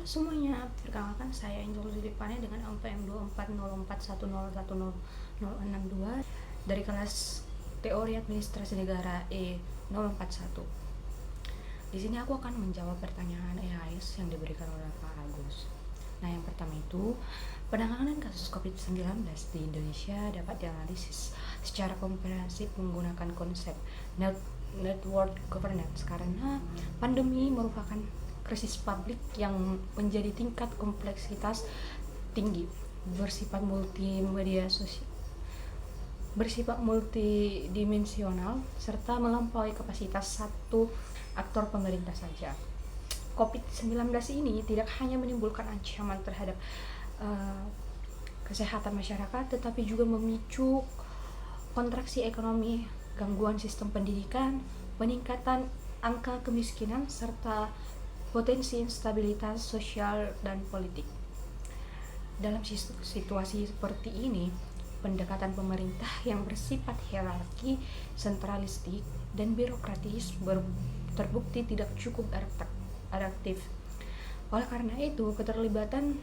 semuanya, perkenalkan saya Angel Zulipane dengan MPM 240410101062 dari kelas Teori Administrasi Negara E041. Di sini aku akan menjawab pertanyaan EHS yang diberikan oleh Pak Agus. Nah, yang pertama itu, penanganan kasus COVID-19 di Indonesia dapat dianalisis secara komprehensif menggunakan konsep network governance karena pandemi merupakan krisis publik yang menjadi tingkat kompleksitas tinggi, bersifat multidimensional serta melampaui kapasitas satu aktor pemerintah saja. COVID-19 ini tidak hanya menimbulkan ancaman terhadap kesehatan masyarakat, tetapi juga memicu kontraksi ekonomi, gangguan sistem pendidikan, peningkatan angka kemiskinan, serta potensi instabilitas sosial dan politik. Dalam situasi seperti ini, pendekatan pemerintah yang bersifat hierarki, sentralistik, dan birokratis terbukti tidak cukup adaptif. Oleh karena itu, keterlibatan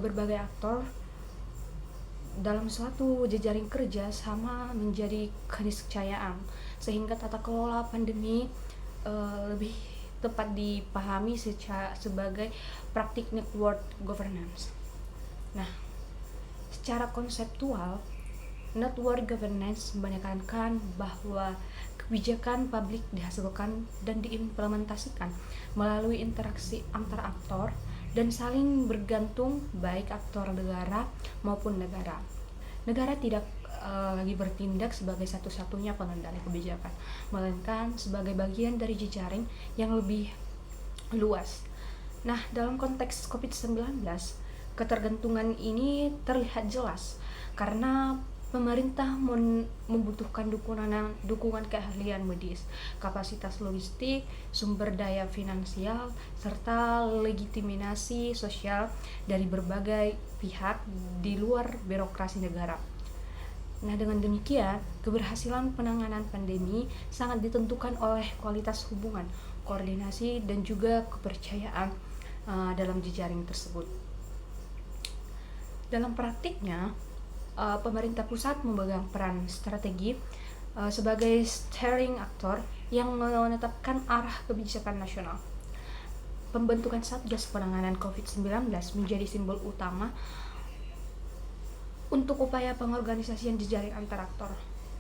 berbagai aktor dalam suatu jejaring kerja sama menjadi keniscayaan, sehingga tata kelola pandemi lebih tepat dipahami sebagai praktik network governance. Nah, secara konseptual, network governance menekankan bahwa kebijakan publik dihasilkan dan diimplementasikan melalui interaksi antar aktor dan saling bergantung, baik aktor negara maupun negara. Negara tidak lagi bertindak sebagai satu-satunya pengendali kebijakan, melainkan sebagai bagian dari jejaring yang lebih luas. Nah, dalam konteks COVID-19, ketergantungan ini terlihat jelas karena pemerintah membutuhkan dukungan keahlian medis, kapasitas logistik, sumber daya finansial, serta legitimasi sosial dari berbagai pihak di luar birokrasi negara. Nah, dengan demikian, keberhasilan penanganan pandemi sangat ditentukan oleh kualitas hubungan, koordinasi, dan juga kepercayaan dalam jejaring tersebut. Dalam praktiknya, pemerintah pusat memegang peran strategi sebagai steering aktor yang menetapkan arah kebijakan nasional. Pembentukan Satgas Penanganan COVID-19 menjadi simbol utama untuk upaya pengorganisasian jejaring antar aktor.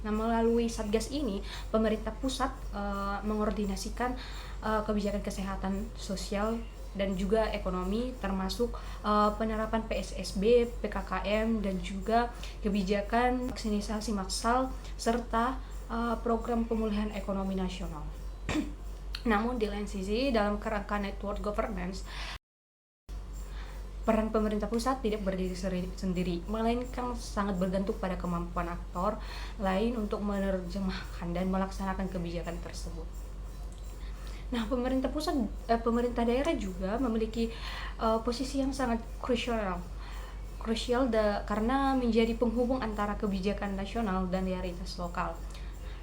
Nah, melalui Satgas ini, pemerintah pusat mengordinasikan kebijakan kesehatan sosial dan juga ekonomi, termasuk penerapan PSSB, PKKM, dan juga kebijakan vaksinasi massal serta program pemulihan ekonomi nasional. Namun di lain sisi, dalam kerangka network governance, peran pemerintah pusat tidak berdiri sendiri, melainkan sangat bergantung pada kemampuan aktor lain untuk menerjemahkan dan melaksanakan kebijakan tersebut. Nah, pemerintah daerah juga memiliki posisi yang sangat krusial karena menjadi penghubung antara kebijakan nasional dan realitas lokal.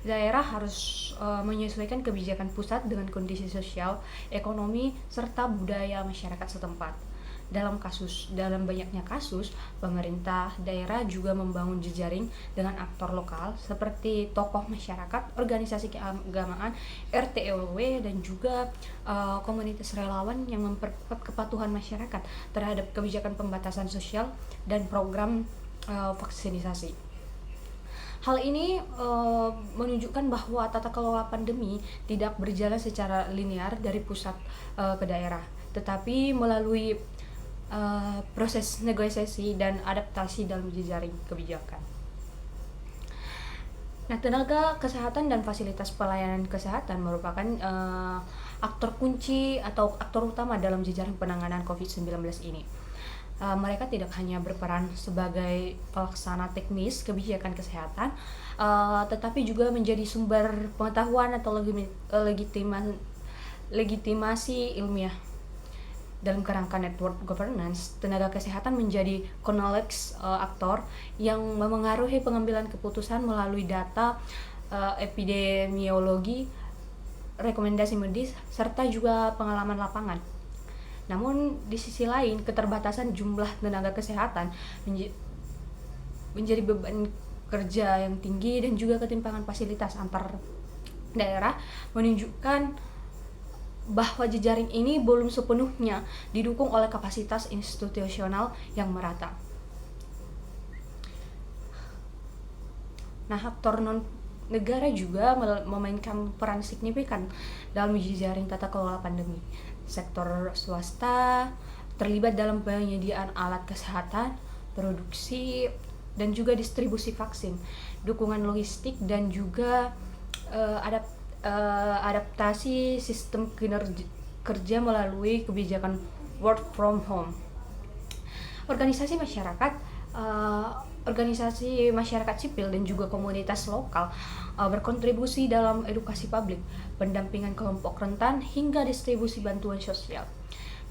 Daerah harus menyesuaikan kebijakan pusat dengan kondisi sosial, ekonomi, serta budaya masyarakat setempat. Dalam banyaknya kasus, pemerintah daerah juga membangun jejaring dengan aktor lokal seperti tokoh masyarakat, organisasi keagamaan, RT RW, dan juga komunitas relawan yang memperkuat kepatuhan masyarakat terhadap kebijakan pembatasan sosial dan program vaksinasi. Hal ini menunjukkan bahwa tata kelola pandemi tidak berjalan secara linear dari pusat ke daerah, tetapi melalui proses negosiasi dan adaptasi dalam jejaring kebijakan. Nah, tenaga kesehatan dan fasilitas pelayanan kesehatan merupakan aktor kunci atau aktor utama dalam jejaring penanganan COVID-19 ini. Mereka tidak hanya berperan sebagai pelaksana teknis kebijakan kesehatan, tetapi juga menjadi sumber pengetahuan atau legitimasi ilmiah. Dalam kerangka network governance, tenaga kesehatan menjadi knowledge aktor yang memengaruhi pengambilan keputusan melalui data epidemiologi, rekomendasi medis, serta juga pengalaman lapangan. Namun di sisi lain, keterbatasan jumlah tenaga kesehatan menjadi beban kerja yang tinggi dan juga ketimpangan fasilitas antar daerah menunjukkan bahwa jejaring ini belum sepenuhnya didukung oleh kapasitas institusional yang merata. Nah, aktor non negara juga memainkan peran signifikan dalam jejaring tata kelola pandemi. Sektor swasta terlibat dalam penyediaan alat kesehatan, produksi, dan juga distribusi vaksin, dukungan logistik, dan juga adaptasi sistem kerja melalui kebijakan work from home. Organisasi masyarakat sipil dan juga komunitas lokal berkontribusi dalam edukasi publik, pendampingan kelompok rentan, hingga distribusi bantuan sosial.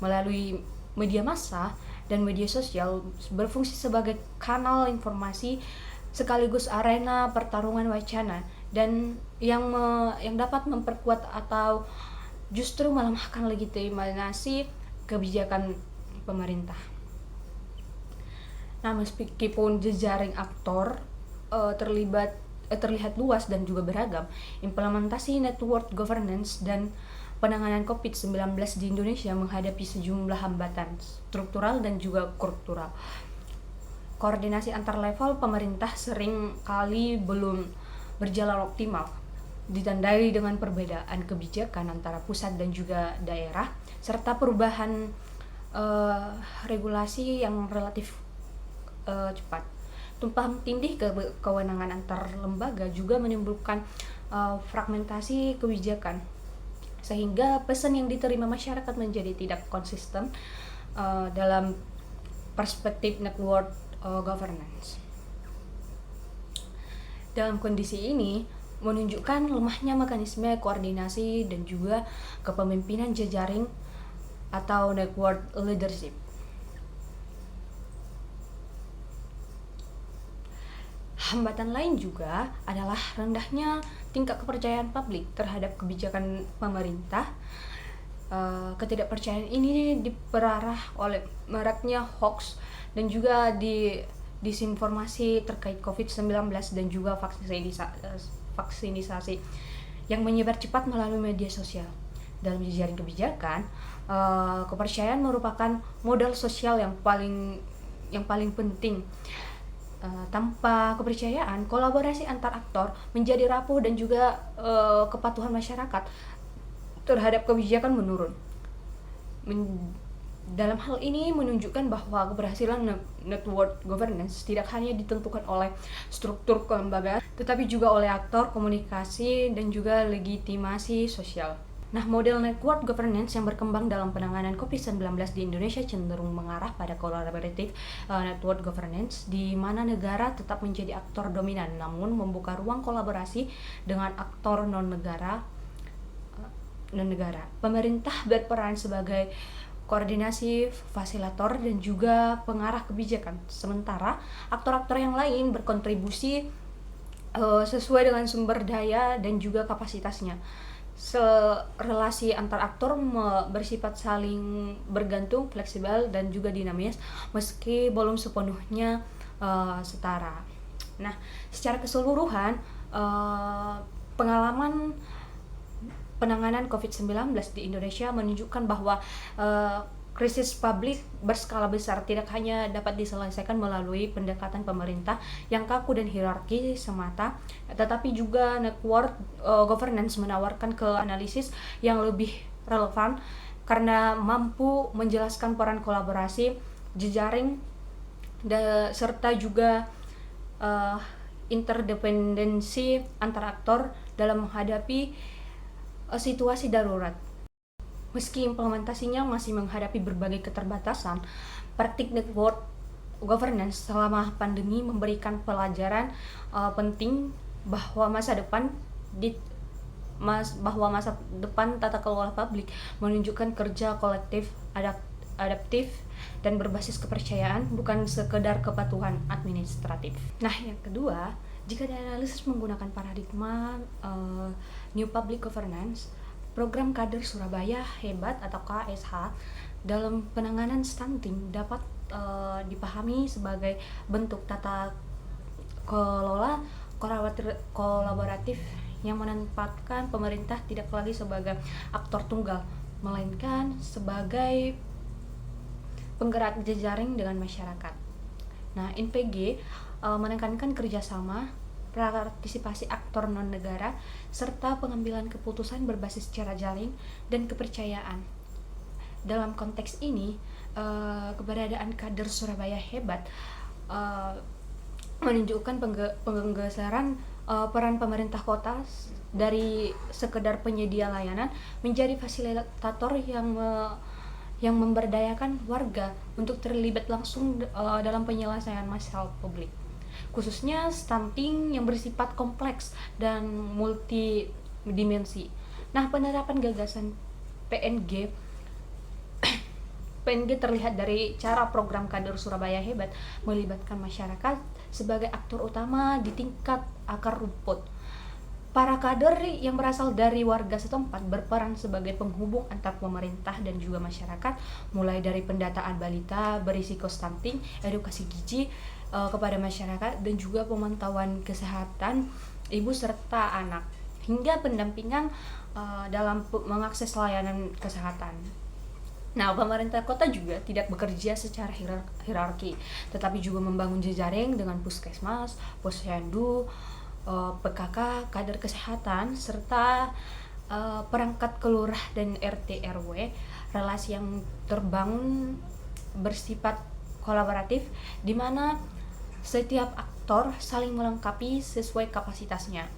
Melalui media massa dan media sosial berfungsi sebagai kanal informasi sekaligus arena pertarungan wacana dan yang dapat memperkuat atau justru melemahkan legitimasi kebijakan pemerintah. Nah, meskipun jejaring aktor terlihat luas dan juga beragam, implementasi network governance dan penanganan COVID-19 di Indonesia menghadapi sejumlah hambatan struktural dan juga kultural. Koordinasi antar level pemerintah sering kali belum berjalan optimal, ditandai dengan perbedaan kebijakan antara pusat dan juga daerah, serta perubahan regulasi yang relatif cepat. Tumpang tindih kewenangan antar lembaga juga menimbulkan fragmentasi kebijakan, sehingga pesan yang diterima masyarakat menjadi tidak konsisten dalam perspektif network governance. Dalam kondisi ini menunjukkan lemahnya mekanisme koordinasi dan juga kepemimpinan jejaring atau network leadership. Hambatan lain juga adalah rendahnya tingkat kepercayaan publik terhadap kebijakan pemerintah. Ketidakpercayaan ini diperarah oleh maraknya hoax dan juga disinformasi terkait COVID-19 dan juga vaksinisasi yang menyebar cepat melalui media sosial. Dalam jejaring kebijakan, kepercayaan merupakan modal sosial yang paling penting. Tanpa kepercayaan, kolaborasi antar aktor menjadi rapuh dan juga kepatuhan masyarakat terhadap kebijakan menurun. Dalam hal ini menunjukkan bahwa keberhasilan network governance tidak hanya ditentukan oleh struktur kelembagaan, tetapi juga oleh aktor komunikasi dan juga legitimasi sosial. Nah, model network governance yang berkembang dalam penanganan COVID-19 di Indonesia cenderung mengarah pada collaborative network governance, di mana negara tetap menjadi aktor dominan, namun membuka ruang kolaborasi dengan aktor non-negara. Pemerintah berperan sebagai koordinasi, fasilitator, dan juga pengarah kebijakan, sementara aktor-aktor yang lain berkontribusi sesuai dengan sumber daya dan juga kapasitasnya. Relasi antar aktor bersifat saling bergantung, fleksibel, dan juga dinamis, meski belum sepenuhnya setara. Nah, secara keseluruhan, pengalaman penanganan COVID-19 di Indonesia menunjukkan bahwa krisis publik berskala besar tidak hanya dapat diselesaikan melalui pendekatan pemerintah yang kaku dan hierarki semata, tetapi juga network governance menawarkan analisis yang lebih relevan karena mampu menjelaskan peran kolaborasi, jejaring, serta juga interdependensi antar aktor dalam menghadapi situasi darurat. Meski implementasinya masih menghadapi berbagai keterbatasan, praktik network governance selama pandemi memberikan pelajaran penting bahwa masa depan tata kelola publik menunjukkan kerja kolektif, adaptif, dan berbasis kepercayaan, bukan sekedar kepatuhan administratif. Nah, yang kedua, jika dianalisis menggunakan paradigma New Public Governance, program Kader Surabaya Hebat atau KSH dalam penanganan stunting dapat dipahami sebagai bentuk tata kelola kolaboratif yang menempatkan pemerintah tidak lagi sebagai aktor tunggal, melainkan sebagai penggerak jejaring dengan masyarakat. Nah, NPG menekankan kerjasama, partisipasi aktor non-negara, serta pengambilan keputusan berbasis cara jaring dan kepercayaan. Dalam konteks ini, keberadaan kader Surabaya Hebat menunjukkan penggeseran peran pemerintah kota dari sekedar penyedia layanan menjadi fasilitator yang memberdayakan warga untuk terlibat langsung dalam penyelesaian masalah publik, khususnya stunting yang bersifat kompleks dan multidimensi. Nah, penerapan gagasan PNG terlihat dari cara program kader Surabaya Hebat melibatkan masyarakat sebagai aktor utama di tingkat akar rumput. Para kader yang berasal dari warga setempat berperan sebagai penghubung antar pemerintah dan juga masyarakat, mulai dari pendataan balita berisiko stunting, edukasi gizi kepada masyarakat, dan juga pemantauan kesehatan ibu serta anak, hingga pendampingan dalam mengakses layanan kesehatan. Nah, pemerintah kota juga tidak bekerja secara hierarki, tetapi juga membangun jejaring dengan puskesmas, posyandu, PKK, kader kesehatan, serta perangkat kelurah dan RT RW. Relasi yang terbangun bersifat kolaboratif, di mana setiap aktor saling melengkapi sesuai kapasitasnya.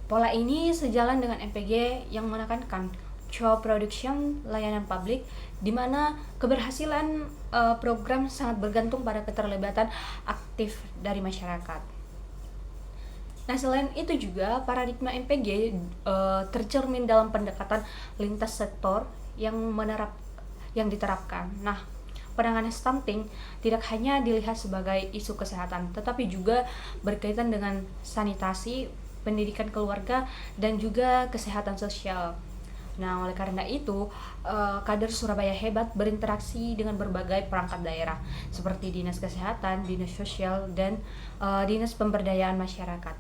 Pola ini sejalan dengan MPG yang menekankan co-production layanan publik, di mana keberhasilan program sangat bergantung pada keterlibatan aktif dari masyarakat. Nah, selain itu juga paradigma MPG tercermin dalam pendekatan lintas sektor yang diterapkan. Nah, penanganan stunting tidak hanya dilihat sebagai isu kesehatan, tetapi juga berkaitan dengan sanitasi, pendidikan keluarga, dan juga kesehatan sosial. Nah, oleh karena itu, kader Surabaya Hebat berinteraksi dengan berbagai perangkat daerah seperti Dinas Kesehatan, Dinas Sosial, dan Dinas Pemberdayaan Masyarakat.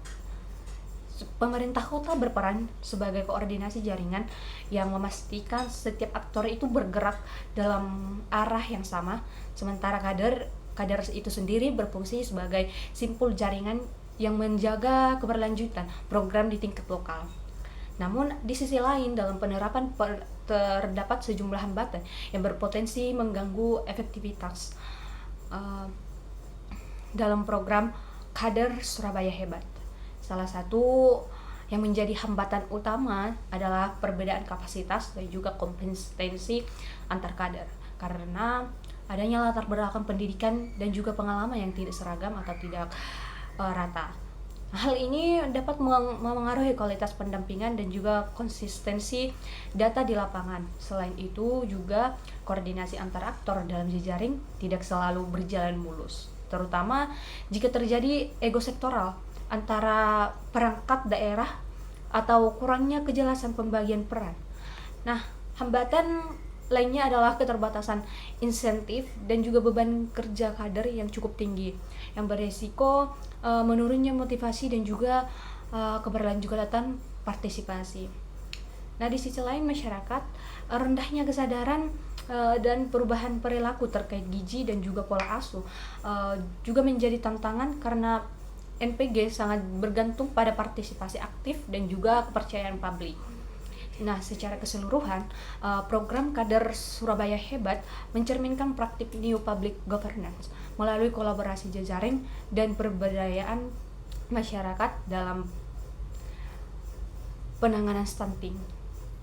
Pemerintah kota berperan sebagai koordinasi jaringan yang memastikan setiap aktor itu bergerak dalam arah yang sama, sementara kader itu sendiri berfungsi sebagai simpul jaringan yang menjaga keberlanjutan program di tingkat lokal. Namun, di sisi lain, dalam penerapan terdapat sejumlah hambatan yang berpotensi mengganggu efektivitas dalam program kader Surabaya Hebat. Salah satu yang menjadi hambatan utama adalah perbedaan kapasitas dan juga kompetensi antar kader, karena adanya latar belakang pendidikan dan juga pengalaman yang tidak seragam atau tidak rata. Hal ini dapat memengaruhi kualitas pendampingan dan juga konsistensi data di lapangan. Selain itu juga koordinasi antar aktor dalam jejaring tidak selalu berjalan mulus, terutama jika terjadi ego sektoral antara perangkat daerah atau kurangnya kejelasan pembagian peran. Nah, hambatan lainnya adalah keterbatasan insentif dan juga beban kerja kader yang cukup tinggi, yang beresiko menurunnya motivasi dan juga keberlanjutan partisipasi. Nah, di sisi lain masyarakat, rendahnya kesadaran dan perubahan perilaku terkait gizi dan juga pola asuh juga menjadi tantangan, karena NPG sangat bergantung pada partisipasi aktif dan juga kepercayaan publik. Nah, secara keseluruhan, program kader Surabaya Hebat mencerminkan praktik new public governance melalui kolaborasi jejaring dan pemberdayaan masyarakat dalam penanganan stunting.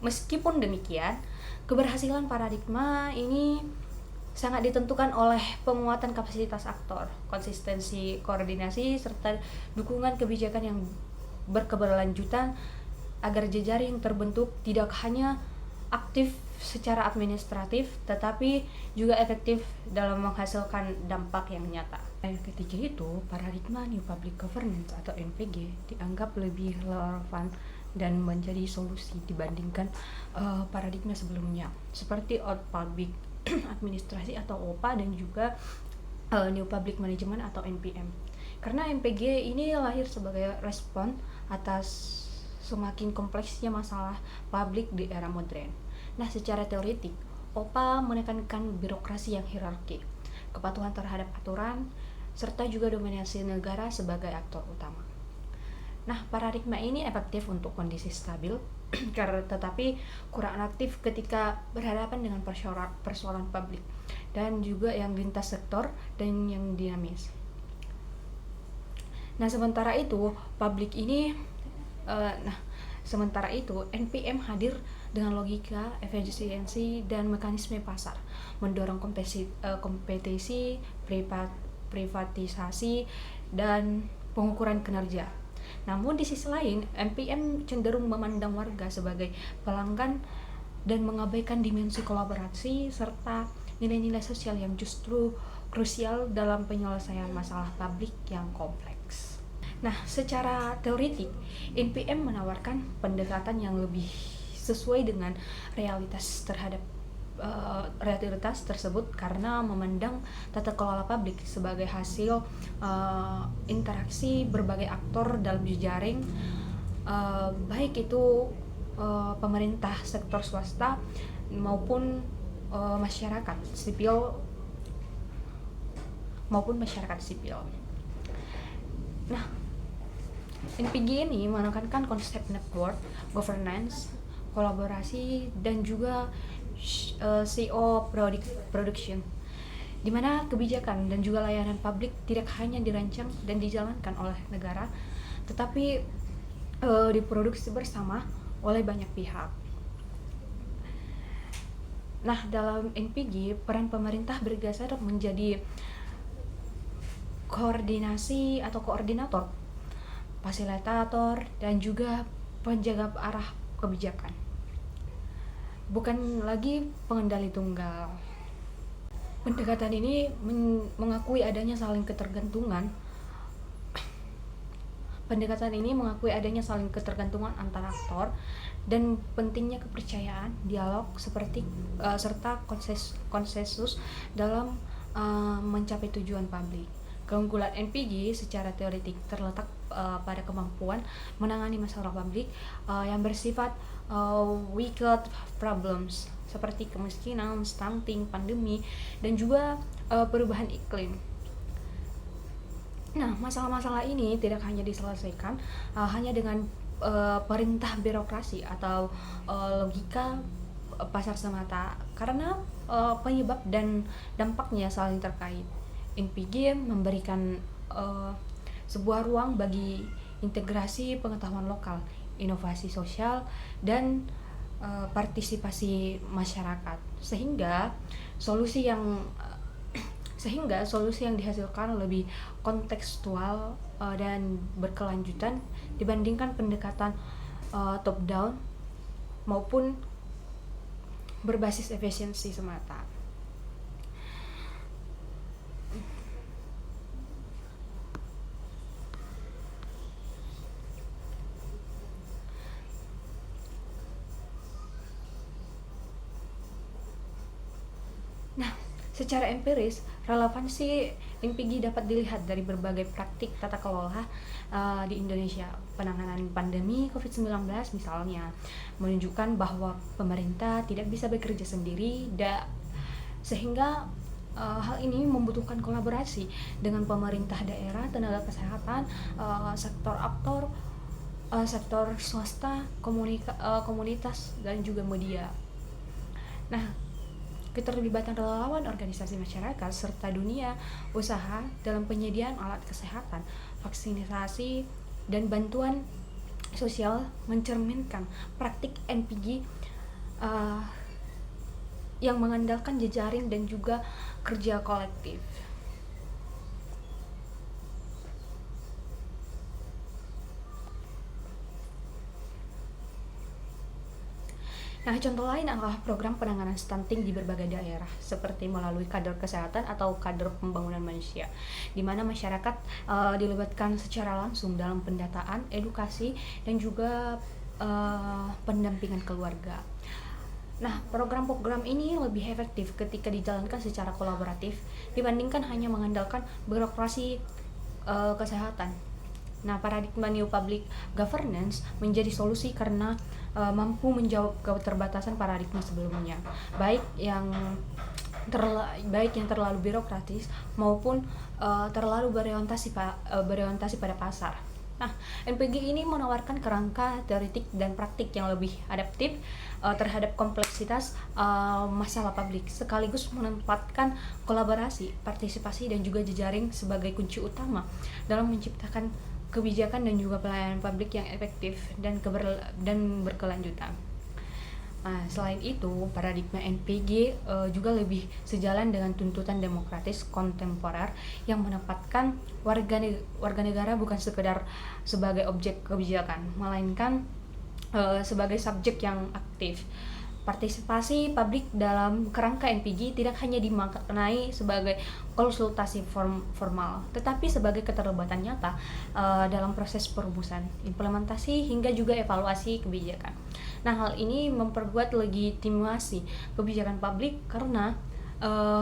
Meskipun demikian, keberhasilan paradigma ini sangat ditentukan oleh penguatan kapasitas aktor, konsistensi koordinasi, serta dukungan kebijakan yang berkeberlanjutan agar jejaring terbentuk tidak hanya aktif secara administratif, tetapi juga efektif dalam menghasilkan dampak yang nyata. Yang ketiga itu, paradigma New Public Governance atau NPG dianggap lebih relevan dan menjadi solusi dibandingkan paradigma sebelumnya seperti Old Public Administrasi atau OPA dan juga New Public Management atau NPM. Karena MPG ini lahir sebagai respon atas semakin kompleksnya masalah publik di era modern. Nah, secara teoretik, OPA menekankan birokrasi yang hierarki, kepatuhan terhadap aturan, serta juga dominasi negara sebagai aktor utama. Nah, paradigma ini efektif untuk kondisi stabil, tetapi kurang aktif ketika berhadapan dengan persoalan publik dan juga yang lintas sektor dan yang dinamis. Nah, sementara itu NPM hadir dengan logika, efisiensi, dan mekanisme pasar, mendorong kompetisi, privatisasi, dan pengukuran kinerja. Namun di sisi lain, NPM cenderung memandang warga sebagai pelanggan dan mengabaikan dimensi kolaborasi serta nilai-nilai sosial yang justru krusial dalam penyelesaian masalah publik yang kompleks. Nah, secara teoretik, NPM menawarkan pendekatan yang lebih sesuai dengan realitas tersebut karena memandang tata kelola publik sebagai hasil interaksi berbagai aktor dalam jejaring, baik itu pemerintah, sektor swasta maupun masyarakat sipil. Nah, NPG ini menekankan konsep network, governance, kolaborasi, dan juga CO production, di mana kebijakan dan juga layanan publik tidak hanya dirancang dan dijalankan oleh negara, tetapi diproduksi bersama oleh banyak pihak. Nah, dalam NPG, peran pemerintah bergeser menjadi koordinasi atau koordinator, fasilitator, dan juga penjaga arah kebijakan, bukan lagi pengendali tunggal. Pendekatan ini mengakui adanya saling ketergantungan antara aktor dan pentingnya kepercayaan, dialog serta konsensus dalam mencapai tujuan publik. Keunggulan NPG secara teoretik terletak pada kemampuan menangani masalah publik yang bersifat wicked problems seperti kemiskinan, stunting, pandemi, dan juga perubahan iklim. Nah, masalah-masalah ini tidak hanya diselesaikan hanya dengan perintah birokrasi atau logika pasar semata, karena penyebab dan dampaknya saling terkait. NPG memberikan sebuah ruang bagi integrasi pengetahuan lokal, inovasi sosial, dan partisipasi masyarakat, sehingga solusi yang dihasilkan lebih kontekstual dan berkelanjutan dibandingkan pendekatan top down maupun berbasis efisiensi semata. Nah, secara empiris, relevansi NPG dapat dilihat dari berbagai praktik tata kelola di Indonesia. Penanganan pandemi COVID-19 misalnya menunjukkan bahwa pemerintah tidak bisa bekerja sendiri, sehingga hal ini membutuhkan kolaborasi dengan pemerintah daerah, tenaga kesehatan, sektor swasta, komunitas, dan juga media. Nah, keterlibatan relawan, organisasi masyarakat, serta dunia usaha dalam penyediaan alat kesehatan, vaksinasi, dan bantuan sosial mencerminkan praktik NPG yang mengandalkan jejaring dan juga kerja kolektif. Nah, contoh lain adalah program penanganan stunting di berbagai daerah, seperti melalui kader kesehatan atau kader pembangunan manusia, di mana masyarakat dilibatkan secara langsung dalam pendataan, edukasi, dan juga pendampingan keluarga. Nah, program-program ini lebih efektif ketika dijalankan secara kolaboratif dibandingkan hanya mengandalkan birokrasi kesehatan. Nah, paradigma new public governance menjadi solusi karena mampu menjawab keterbatasan paradigma sebelumnya, baik yang terlalu birokratis maupun terlalu berorientasi pada pasar. Nah, NPG ini menawarkan kerangka teoretik dan praktik yang lebih adaptif terhadap kompleksitas masalah publik, sekaligus menempatkan kolaborasi, partisipasi, dan juga jejaring sebagai kunci utama dalam menciptakan kebijakan dan juga pelayanan publik yang efektif dan berkelanjutan. Nah, selain itu, paradigma NPG juga lebih sejalan dengan tuntutan demokratis kontemporer yang menempatkan warga negara bukan sekedar sebagai objek kebijakan, melainkan sebagai subjek yang aktif. Partisipasi publik dalam kerangka NPG tidak hanya dimaknai sebagai konsultasi formal, tetapi sebagai keterlibatan nyata dalam proses perumusan, implementasi, hingga juga evaluasi kebijakan. Nah, hal ini memperkuat legitimasi kebijakan publik karena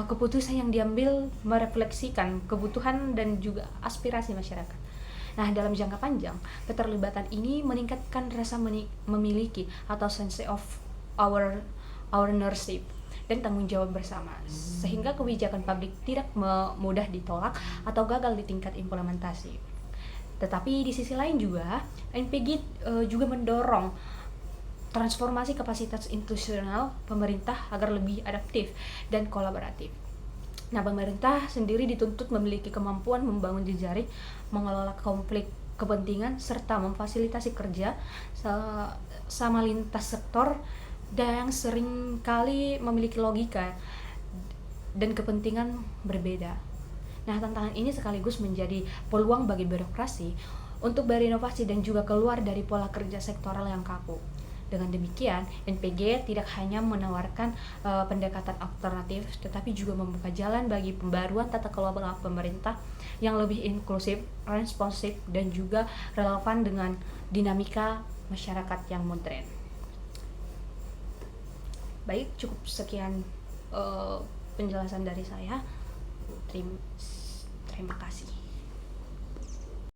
keputusan yang diambil merefleksikan kebutuhan dan juga aspirasi masyarakat. Nah, dalam jangka panjang, keterlibatan ini meningkatkan rasa memiliki atau sense of ownership dan tanggung jawab bersama, sehingga kebijakan publik tidak mudah ditolak atau gagal di tingkat implementasi. Tetapi di sisi lain juga, NPG juga mendorong transformasi kapasitas institusional pemerintah agar lebih adaptif dan kolaboratif. Nah, pemerintah sendiri dituntut memiliki kemampuan membangun jejaring, mengelola konflik kepentingan, serta memfasilitasi kerja sama lintas sektor dan sering kali memiliki logika dan kepentingan berbeda. Nah, tantangan ini sekaligus menjadi peluang bagi birokrasi untuk berinovasi dan juga keluar dari pola kerja sektoral yang kaku. Dengan demikian, NPG tidak hanya menawarkan pendekatan alternatif, tetapi juga membuka jalan bagi pembaruan tata kelola pemerintah yang lebih inklusif, responsif, dan juga relevan dengan dinamika masyarakat yang modern. Baik, cukup sekian penjelasan dari saya. Terima kasih.